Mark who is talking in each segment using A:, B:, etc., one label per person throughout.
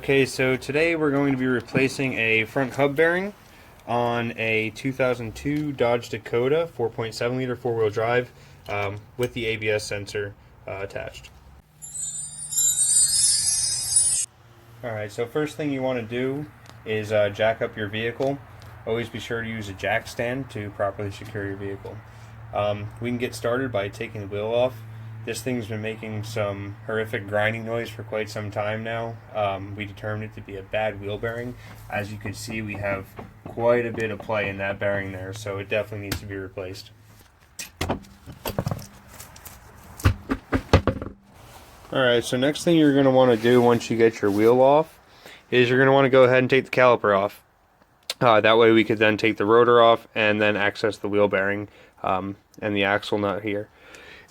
A: Okay, so today we're going to be replacing a front hub bearing on a 2002 Dodge-Dakota 4.7 liter four-wheel drive with the ABS sensor attached. Alright, so first thing you want to do is jack up your vehicle. Always be sure to use a jack stand to properly secure your vehicle. We can get started by taking the wheel off. This thing's been making some horrific grinding noise for quite some time now. We determined it to be a bad wheel bearing. As you can see, we have quite a bit of play in that bearing there, so it definitely needs to be replaced. Alright, so next thing you're going to want to do once you get your wheel off is you're going to want to go ahead and take the caliper off. That way we could then take the rotor off and then access the wheel bearing and the axle nut here.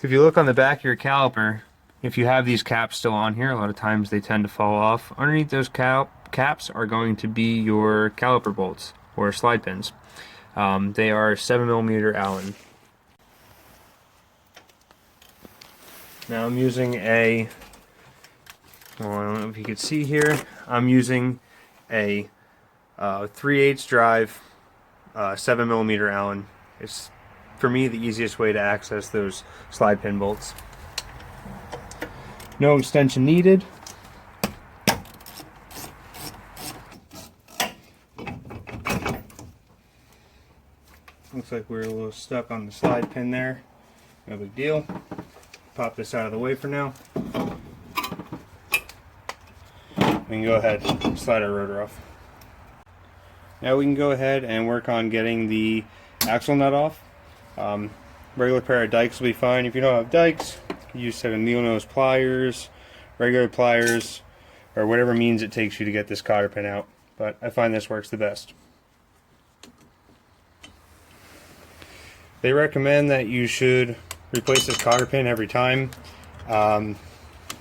A: If you look on the back of your caliper, if you have these caps still on here, a lot of times they tend to fall off. Underneath those caps are going to be your caliper bolts or slide pins. They are 7mm Allen. Now I'm using a, well, I don't know if you can see here, I'm using a 3/8 drive 7mm Allen. It's, for me, the easiest way to access those slide pin bolts. No extension needed. Looks like we're a little stuck on the slide pin there. No big deal. Pop this out of the way for now. We can go ahead and slide our rotor off. Now we can go ahead and work on getting the axle nut off. Regular pair of dikes will be fine. If you don't have dikes, you use a set of needle nose pliers, regular pliers, or whatever means it takes you to get this cotter pin out. But I find this works the best. They recommend that you should replace this cotter pin every time.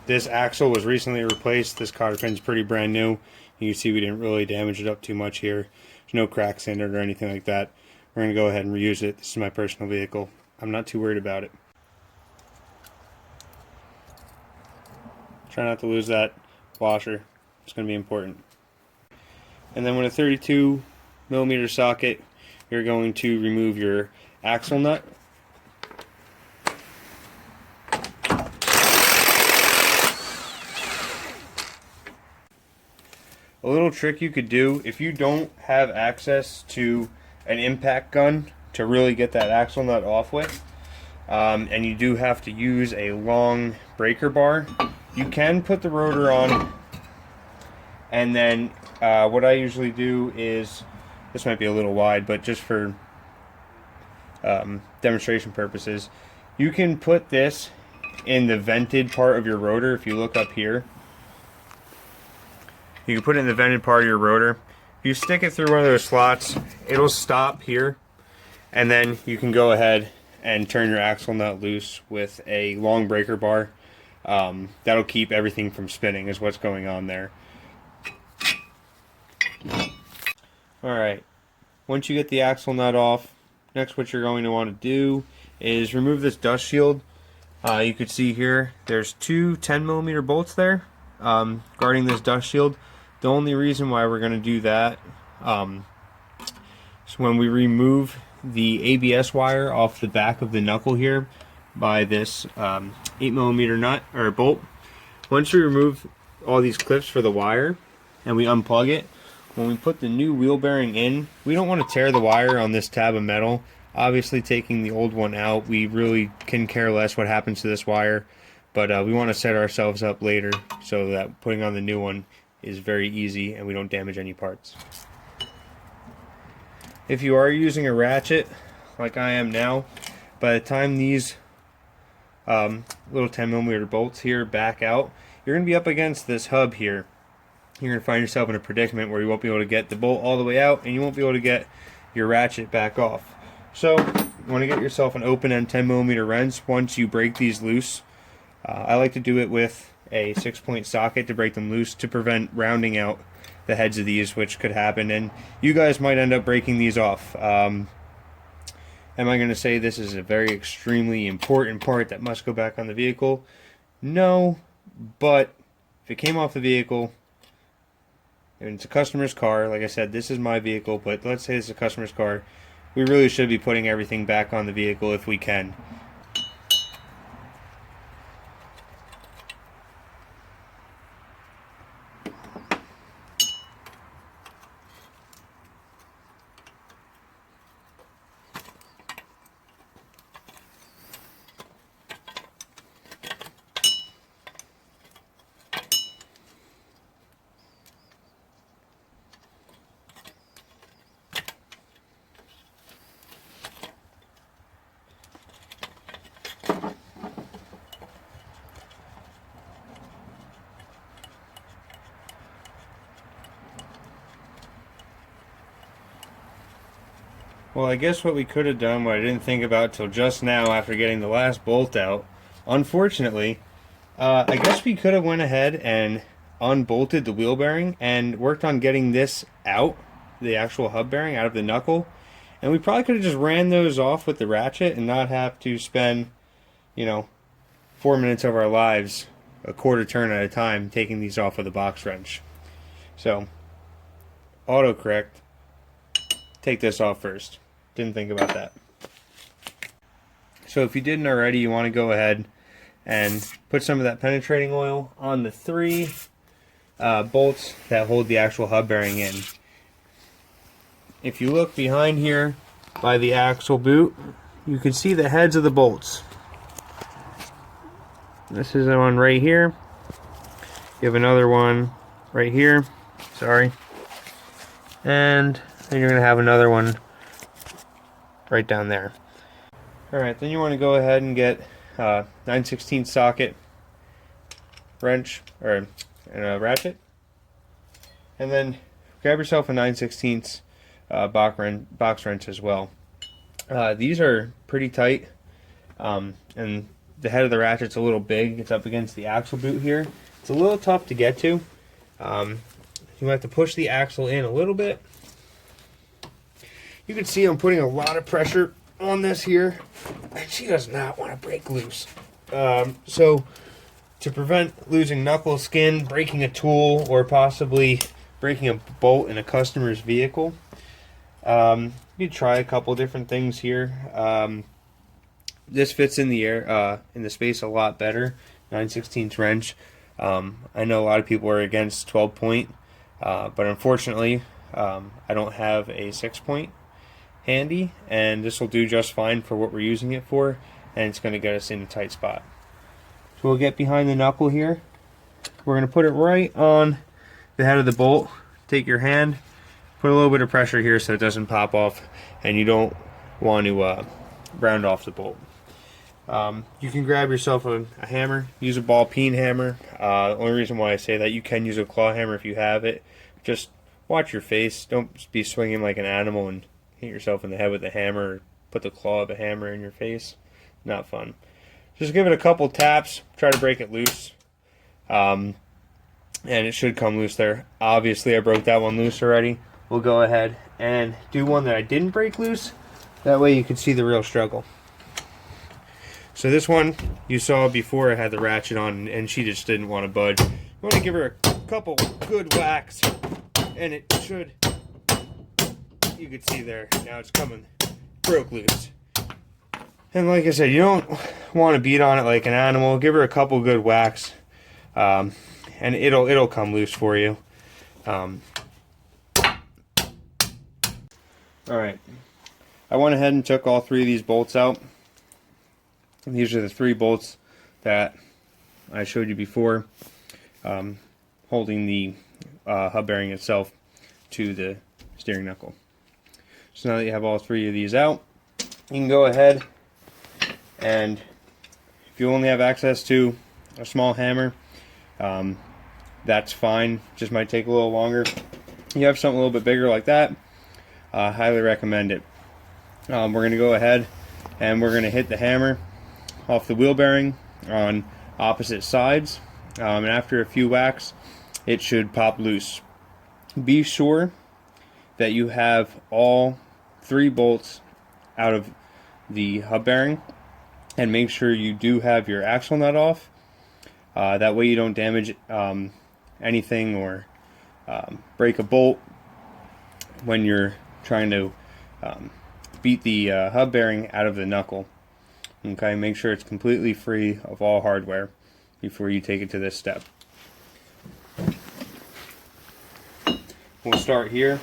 A: This axle was recently replaced. This cotter pin's pretty brand new. You can see we didn't really damage it up too much here. There's no cracks in it or anything like that. We're going to go ahead and reuse it. This is my personal vehicle. I'm not too worried about it. Try not to lose that washer. It's going to be important. And then with a 32mm socket, you're going to remove your axle nut. A little trick you could do, if you don't have access to an impact gun to really get that axle nut off with, and you do have to use a long breaker bar, you can put the rotor on, and then what I usually do is, this might be a little wide, but just for demonstration purposes, you can put this in the vented part of your rotor. If you look up here, you can put it in the vented part of your rotor. If you stick it through one of those slots, it'll stop here, and then you can go ahead and turn your axle nut loose with a long breaker bar. That'll keep everything from spinning, is what's going on there. Alright, once you get the axle nut off, next what you're going to want to do is remove this dust shield. You could see here, there's two 10mm bolts there guarding this dust shield. The only reason why we're going to do that is when we remove the ABS wire off the back of the knuckle here by this 8mm nut or bolt. Once we remove all these clips for the wire and we unplug it, when we put the new wheel bearing in, we don't want to tear the wire on this tab of metal. Obviously, taking the old one out, we really can care less what happens to this wire, but we want to set ourselves up later so that putting on the new one is very easy and we don't damage any parts. If you are using a ratchet like I am now, by the time these little 10mm bolts here back out, you're going to be up against this hub here. You're going to find yourself in a predicament where you won't be able to get the bolt all the way out and you won't be able to get your ratchet back off. So you want to get yourself an open end 10mm wrench once you break these loose. I like to do it with a 6-point socket to break them loose to prevent rounding out the heads of these, which could happen, and you guys might end up breaking these off. Am I going to say this is a very extremely important part that must go back on the vehicle? No, but if it came off the vehicle, and it's a customer's car. Like I said, this is my vehicle, but let's say it's a customer's car. We really should be putting everything back on the vehicle if we can. Well, I guess what we could have done, what I didn't think about till just now after getting the last bolt out, unfortunately, I guess we could have went ahead and unbolted the wheel bearing and worked on getting this out, the actual hub bearing out of the knuckle, and we probably could have just ran those off with the ratchet and not have to spend, 4 minutes of our lives, a quarter turn at a time, taking these off with a box wrench. So, autocorrect, take this off first. Didn't think about that. So if you didn't already, you want to go ahead and put some of that penetrating oil on the 3 bolts that hold the actual hub bearing in. If you look behind here by the axle boot, you can see the heads of the bolts. This is the one right here. You have another one right here. Sorry. And then you're going to have another one right down there. Alright, then you want to go ahead and get a 9/16 socket wrench and a ratchet, and then grab yourself a 9/16 box wrench as well. These are pretty tight, and the head of the ratchet's a little big. It's up against the axle boot here. It's a little tough to get to. You have to push the axle in a little bit. You can see I'm putting a lot of pressure on this here, and she does not want to break loose. So to prevent losing knuckle skin, breaking a tool, or possibly breaking a bolt in a customer's vehicle, you try a couple different things here. This fits in the air, in the space a lot better. 9/16 wrench. I know a lot of people are against 12 point, but unfortunately, I don't have a 6 point handy, and this will do just fine for what we're using it for, and it's going to get us in a tight spot. So we'll get behind the knuckle here. We're going to put it right on the head of the bolt. Take your hand, put a little bit of pressure here so it doesn't pop off, and you don't want to round off the bolt. You can grab yourself a hammer, use a ball peen hammer. The only reason why I say that, you can use a claw hammer if you have it. Just watch your face. Don't be swinging like an animal and hit yourself in the head with a hammer, or put the claw of a hammer in your face. Not fun. Just give it a couple taps, try to break it loose, and it should come loose there. Obviously I broke that one loose already. We'll go ahead and do one that I didn't break loose. That way you can see the real struggle. So this one you saw before I had the ratchet on, and she just didn't want to budge. You want to give her a couple good whacks, and it should, you could see there, now it's coming, broke loose. And like I said, you don't want to beat on it like an animal. Give her a couple good whacks, and it'll come loose for you. Alright, I went ahead and took all 3 of these bolts out. These are the 3 bolts that I showed you before, holding the hub bearing itself to the steering knuckle. So now that you have all 3 of these out, you can go ahead, and if you only have access to a small hammer, that's fine. Just might take a little longer. You have something a little bit bigger like that, highly recommend it. We're going to go ahead and we're going to hit the hammer off the wheel bearing on opposite sides, and after a few whacks it should pop loose. Be sure that you have all 3 bolts out of the hub bearing, and make sure you do have your axle nut off. That way you don't damage anything or break a bolt when you're trying to beat the hub bearing out of the knuckle. Okay, make sure it's completely free of all hardware before you take it to this step. We'll start here.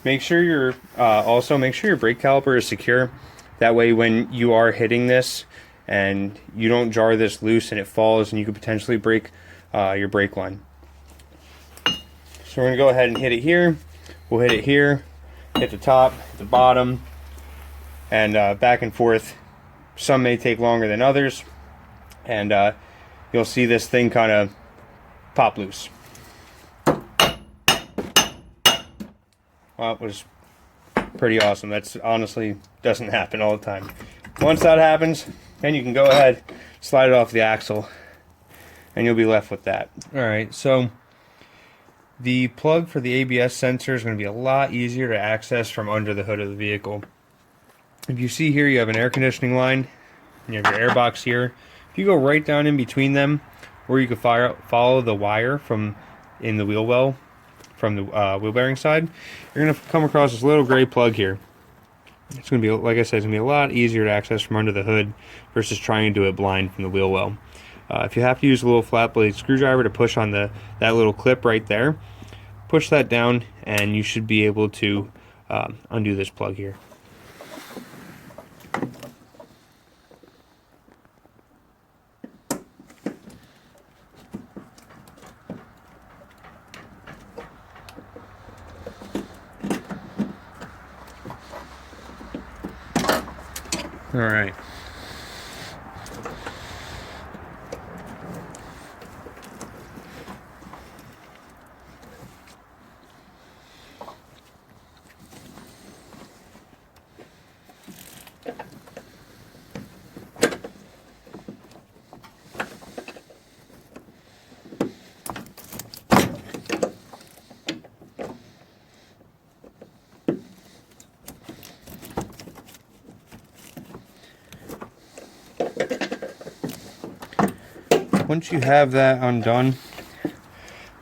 A: Make sure your brake caliper is secure. That way, when you are hitting this and you don't jar this loose and it falls, and you could potentially break your brake line. So we're gonna go ahead and hit it here. We'll hit it here, hit the top, hit the bottom, and back and forth. Some may take longer than others, and you'll see this thing kind of pop loose. Well, it was pretty awesome. That's honestly doesn't happen all the time. Once that happens, then you can go ahead, slide it off the axle, and you'll be left with that. Alright, so the plug for the ABS sensor is going to be a lot easier to access from under the hood of the vehicle. If you see here, you have an air conditioning line, and you have your air box here. If you go right down in between them, or you can follow the wire from in the wheel well, from the wheel bearing side, you're going to come across this little gray plug here. It's going to be, like I said, it's going to be a lot easier to access from under the hood versus trying to do it blind from the wheel well. If you have to use a little flat blade screwdriver to push on that little clip right there, push that down and you should be able to undo this plug here. All right. Once you have that undone,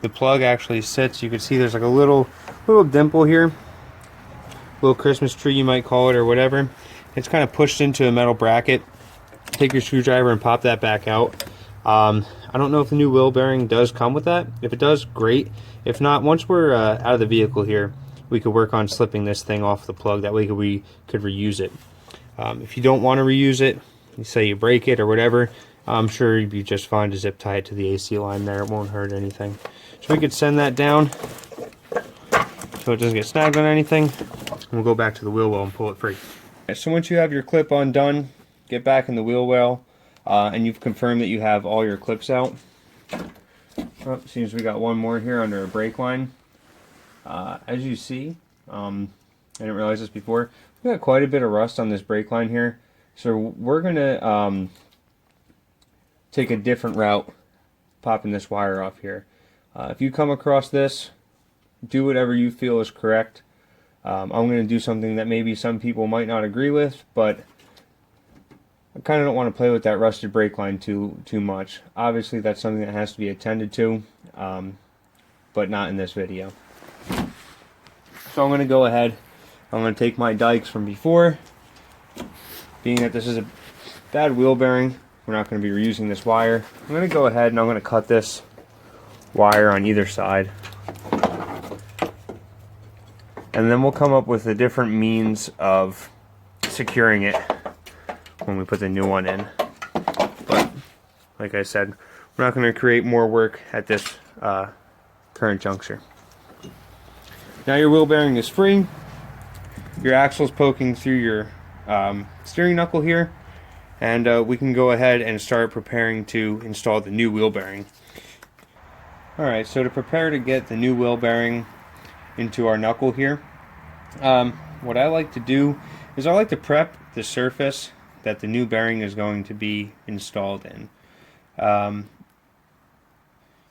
A: the plug actually sits. You can see there's like a little dimple here, little Christmas tree you might call it, or whatever. It's kind of pushed into a metal bracket. Take your screwdriver and pop that back out. I don't know if the new wheel bearing does come with that. If it does, great. If not, once we're out of the vehicle here, we could work on slipping this thing off the plug. That way we could reuse it. If you don't want to reuse it, you say you break it or whatever, I'm sure you'd be just fine to zip tie it to the AC line there. It won't hurt anything. So we could send that down so it doesn't get snagged on anything. And we'll go back to the wheel well and pull it free. So once you have your clip undone, get back in the wheel well, and you've confirmed that you have all your clips out. Oh, seems we got one more here under a brake line. As you see, I didn't realize this before, we got quite a bit of rust on this brake line here. So we're going to take a different route, popping this wire off here. If you come across this, do whatever you feel is correct. I'm going to do something that maybe some people might not agree with, but I kind of don't want to play with that rusted brake line too much. Obviously that's something that has to be attended to, but not in this video. So I'm going to go ahead, I'm going to take my dikes from before. Being that this is a bad wheel bearing, we're not going to be reusing this wire. I'm going to go ahead and I'm going to cut this wire on either side. And then we'll come up with a different means of securing it when we put the new one in. But, like I said, we're not going to create more work at this current juncture. Now your wheel bearing is free. Your axle's poking through your steering knuckle here. And we can go ahead and start preparing to install the new wheel bearing. Alright, so to prepare to get the new wheel bearing into our knuckle here, what I like to do is I like to prep the surface that the new bearing is going to be installed in.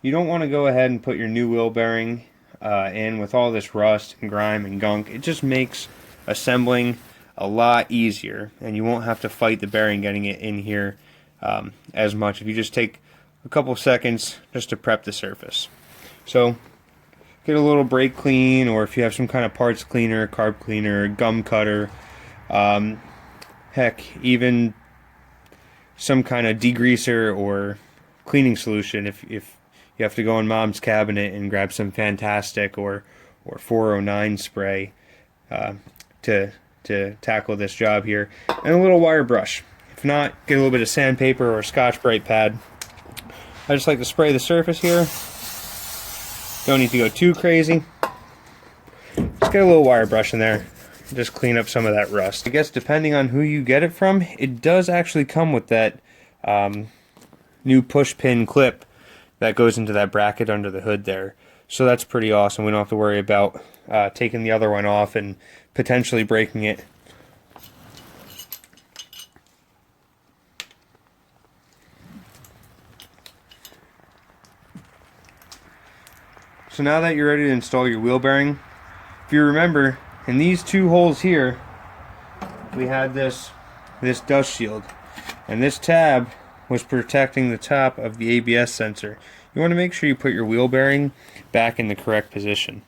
A: You don't want to go ahead and put your new wheel bearing in with all this rust and grime and gunk. It just makes assembling a lot easier, and you won't have to fight the bearing getting it in here as much if you just take a couple seconds just to prep the surface. So get a little brake clean, or if you have some kind of parts cleaner, carb cleaner, gum cutter, heck, even some kind of degreaser or cleaning solution. If you have to go in mom's cabinet and grab some Fantastic or 409 spray to tackle this job here, and a little wire brush. If not, get a little bit of sandpaper or a Scotch-Brite pad. I just like to spray the surface here. Don't need to go too crazy. Just get a little wire brush in there. Just clean up some of that rust. I guess depending on who you get it from, it does actually come with that new push pin clip that goes into that bracket under the hood there. So that's pretty awesome. We don't have to worry about taking the other one off and potentially breaking it. So now that you're ready to install your wheel bearing, if you remember, in these two holes here, we had this dust shield, and this tab was protecting the top of the ABS sensor. You want to make sure you put your wheel bearing back in the correct position.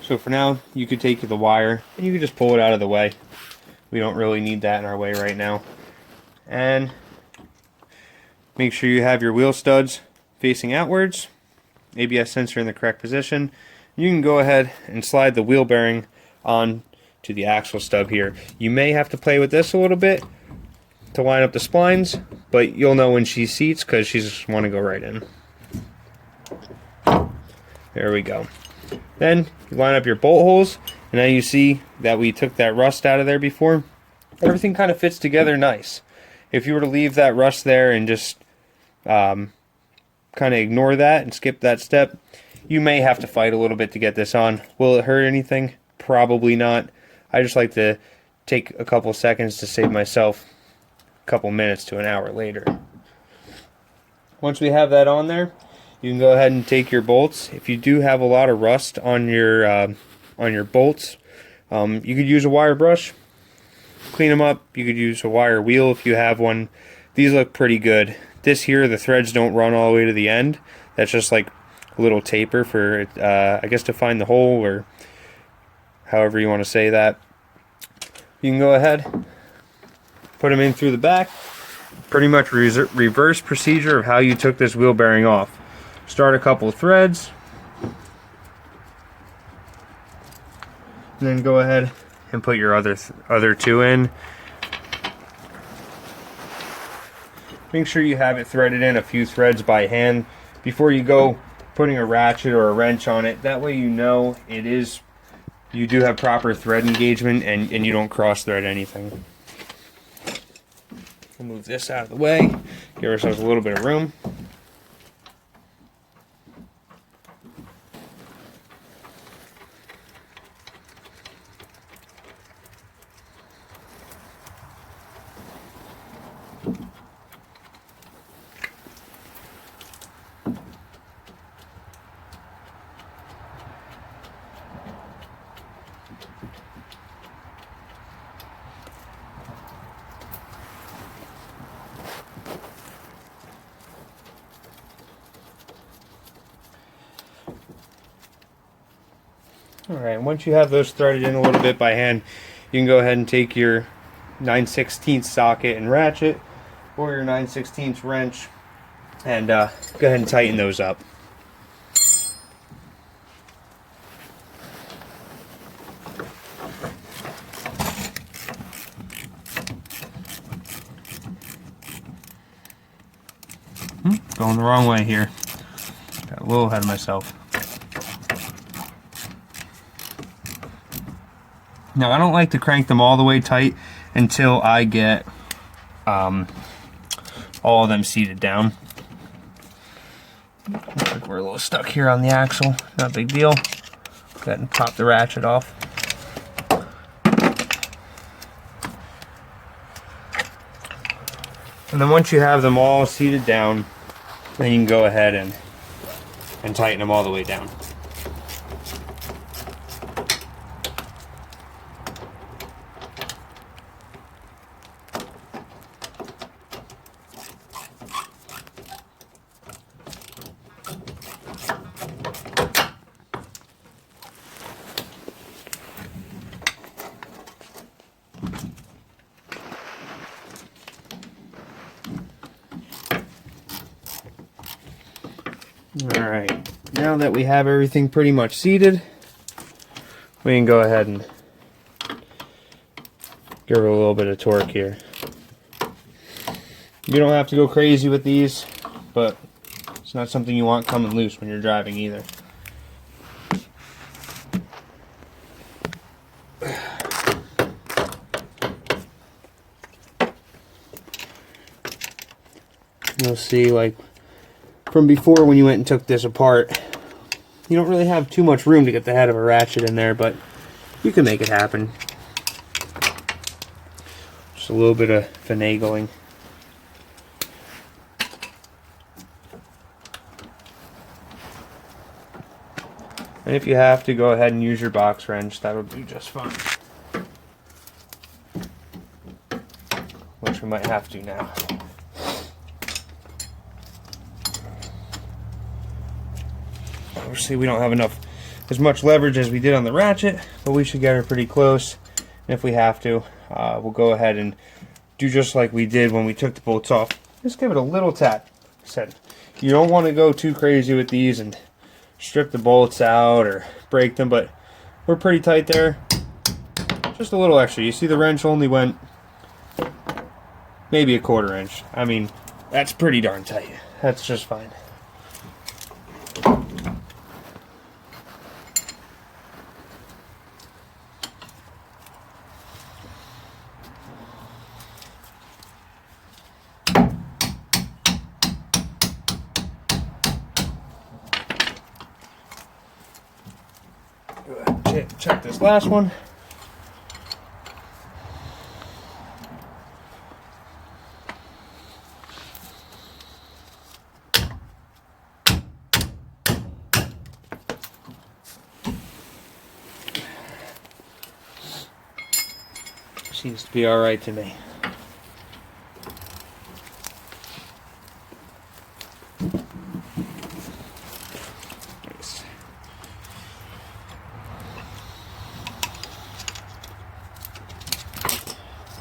A: So for now, you could take the wire and you could just pull it out of the way. We don't really need that in our way right now. And make sure you have your wheel studs facing outwards, ABS sensor in the correct position. You can go ahead and slide the wheel bearing on to the axle stub here. You may have to play with this a little bit to line up the splines, but you'll know when she seats because she just want to go right in. There we go. Then you line up your bolt holes, and now you see that we took that rust out of there before. Everything kind of fits together nice. If you were to leave that rust there and just kind of ignore that and skip that step, you may have to fight a little bit to get this on. Will it hurt anything? Probably not. I just like to take a couple seconds to save myself a couple minutes to an hour later. Once we have that on there, you can go ahead and take your bolts. If you do have a lot of rust on your bolts, you could use a wire brush, clean them up. You could use a wire wheel if you have one. These look pretty good. This here, the threads don't run all the way to the end. That's just like a little taper for, I guess, to find the hole, or however you want to say that. You can go ahead, put them in through the back. Pretty much reverse procedure of how you took this wheel bearing off. Start a couple of threads, and then go ahead and put your other two in. Make sure you have it threaded in a few threads by hand before you go putting a ratchet or a wrench on it. That way you know you do have proper thread engagement and you don't cross thread anything. We'll move this out of the way, give ourselves a little bit of room. Alright, once you have those threaded in a little bit by hand, you can go ahead and take your 9/16 socket and ratchet, or your 9/16 wrench, and go ahead and tighten those up. Going the wrong way here. Got a little ahead of myself. Now, I don't like to crank them all the way tight until I get all of them seated down. Looks like we're a little stuck here on the axle. Not a big deal. Go ahead and pop the ratchet off. And then once you have them all seated down, then you can go ahead and tighten them all the way down. now that we have everything pretty much seated, we can go ahead and give her a little bit of torque here. You don't have to go crazy with these, but it's not something you want coming loose when you're driving either. You'll see, like, from before when you went and took this apart, you don't really have too much room to get the head of a ratchet in there, but you can make it happen. Just a little bit of finagling. And if you have to, go ahead and use your box wrench. That'll do just fine. Which we might have to now. Obviously we don't have as much leverage as we did on the ratchet, but we should get her pretty close. And if we have to, we'll go ahead and do just like we did when we took the bolts off. Just give it a little tap. Like I said, you don't want to go too crazy with these and strip the bolts out or break them, but we're pretty tight there. Just a little extra. You see the wrench only went maybe a 1/4 inch. I mean, that's pretty darn tight. That's just fine. Go ahead and check this last one. Seems to be all right to me. Nice.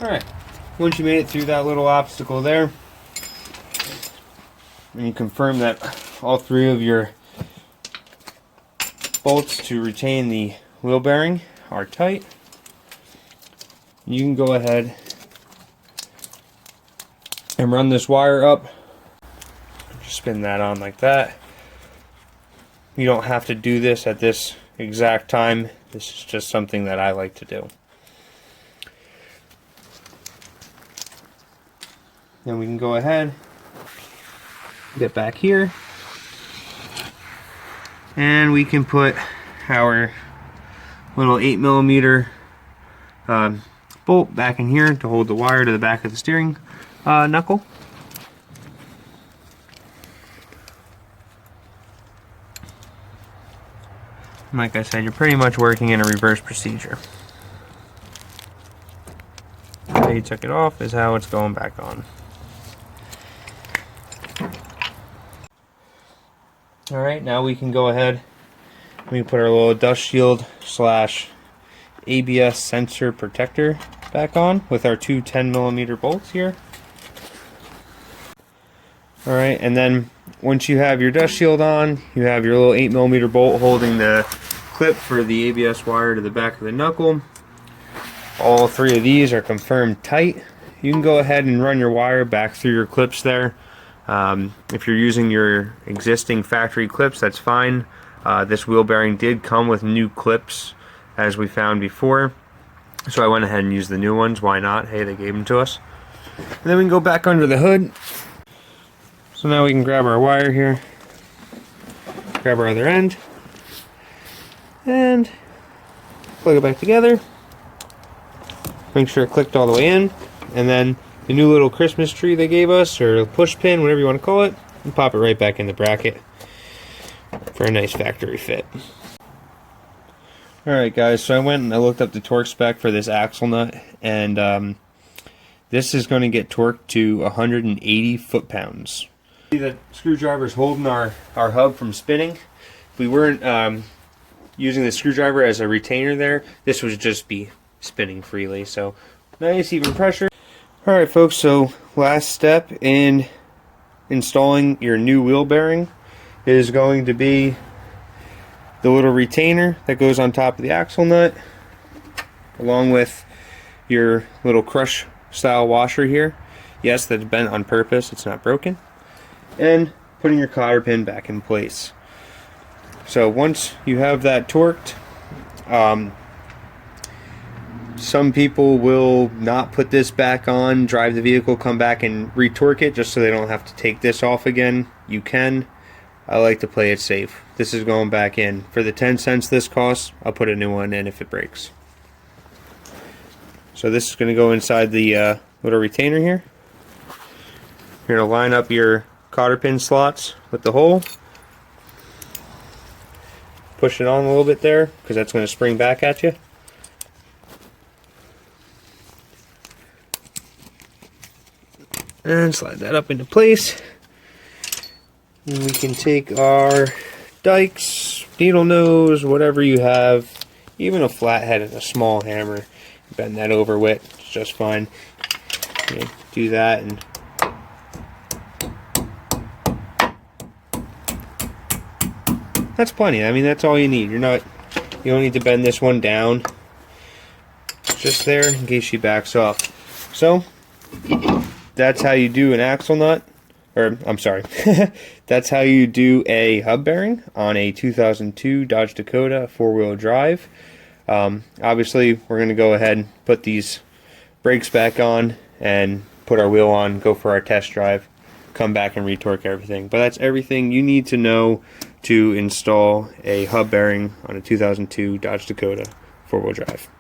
A: All right. Once you made it through that little obstacle there, and you confirm that all 3 of your bolts to retain the wheel bearing are tight, you can go ahead and run this wire up. Just spin that on like that. You don't have to do this at this exact time. This is just something that I like to do. Then we can go ahead, get back here, and we can put our little 8mm bolt back in here to hold the wire to the back of the steering knuckle. And like I said, you're pretty much working in a reverse procedure. How you took it off is how it's going back on. Alright, now we can go ahead, we can put our little dust shield / ABS sensor protector back on with our 2 10mm bolts here. Alright, and then once you have your dust shield on, you have your little 8mm bolt holding the clip for the ABS wire to the back of the knuckle. All 3 of these are confirmed tight. You can go ahead and run your wire back through your clips there. If you're using your existing factory clips, that's fine. This wheel bearing did come with new clips, as we found before, so I went ahead and used the new ones. Why not? Hey, they gave them to us. And then we can go back under the hood. So now we can grab our wire here, grab our other end, and plug it back together. Make sure it clicked all the way in, and then the new little Christmas tree they gave us, or push pin, whatever you want to call it, and pop it right back in the bracket for a nice factory fit. Alright guys, so I went and I looked up the torque spec for this axle nut, and this is going to get torqued to 180 foot-pounds. See the screwdriver's holding our hub from spinning. If we weren't using the screwdriver as a retainer there, this would just be spinning freely. So nice even pressure. Alright folks, so last step in installing your new wheel bearing is going to be the little retainer that goes on top of the axle nut, along with your little crush style washer here. Yes, that's bent on purpose, it's not broken. And putting your cotter pin back in place. So once you have that torqued, some people will not put this back on, drive the vehicle, come back and retorque it just so they don't have to take this off again. You can. I like to play it safe. This is going back in. For the 10 cents this costs, I'll put a new one in if it breaks. So this is going to go inside the little retainer here. You're going to line up your cotter pin slots with the hole. Push it on a little bit there because that's going to spring back at you. And slide that up into place. And we can take our dikes, needle nose, whatever you have, even a flathead and a small hammer, bend that over with, it's just fine. Okay, do that and that's plenty. I mean, that's all you need. You don't need to bend this one down. Just there in case she backs off. So that's how you do an axle nut, or I'm sorry, that's how you do a hub bearing on a 2002 Dodge Dakota 4-wheel drive. Obviously, we're going to go ahead and put these brakes back on and put our wheel on, go for our test drive, come back and retorque everything. But that's everything you need to know to install a hub bearing on a 2002 Dodge Dakota 4-wheel drive.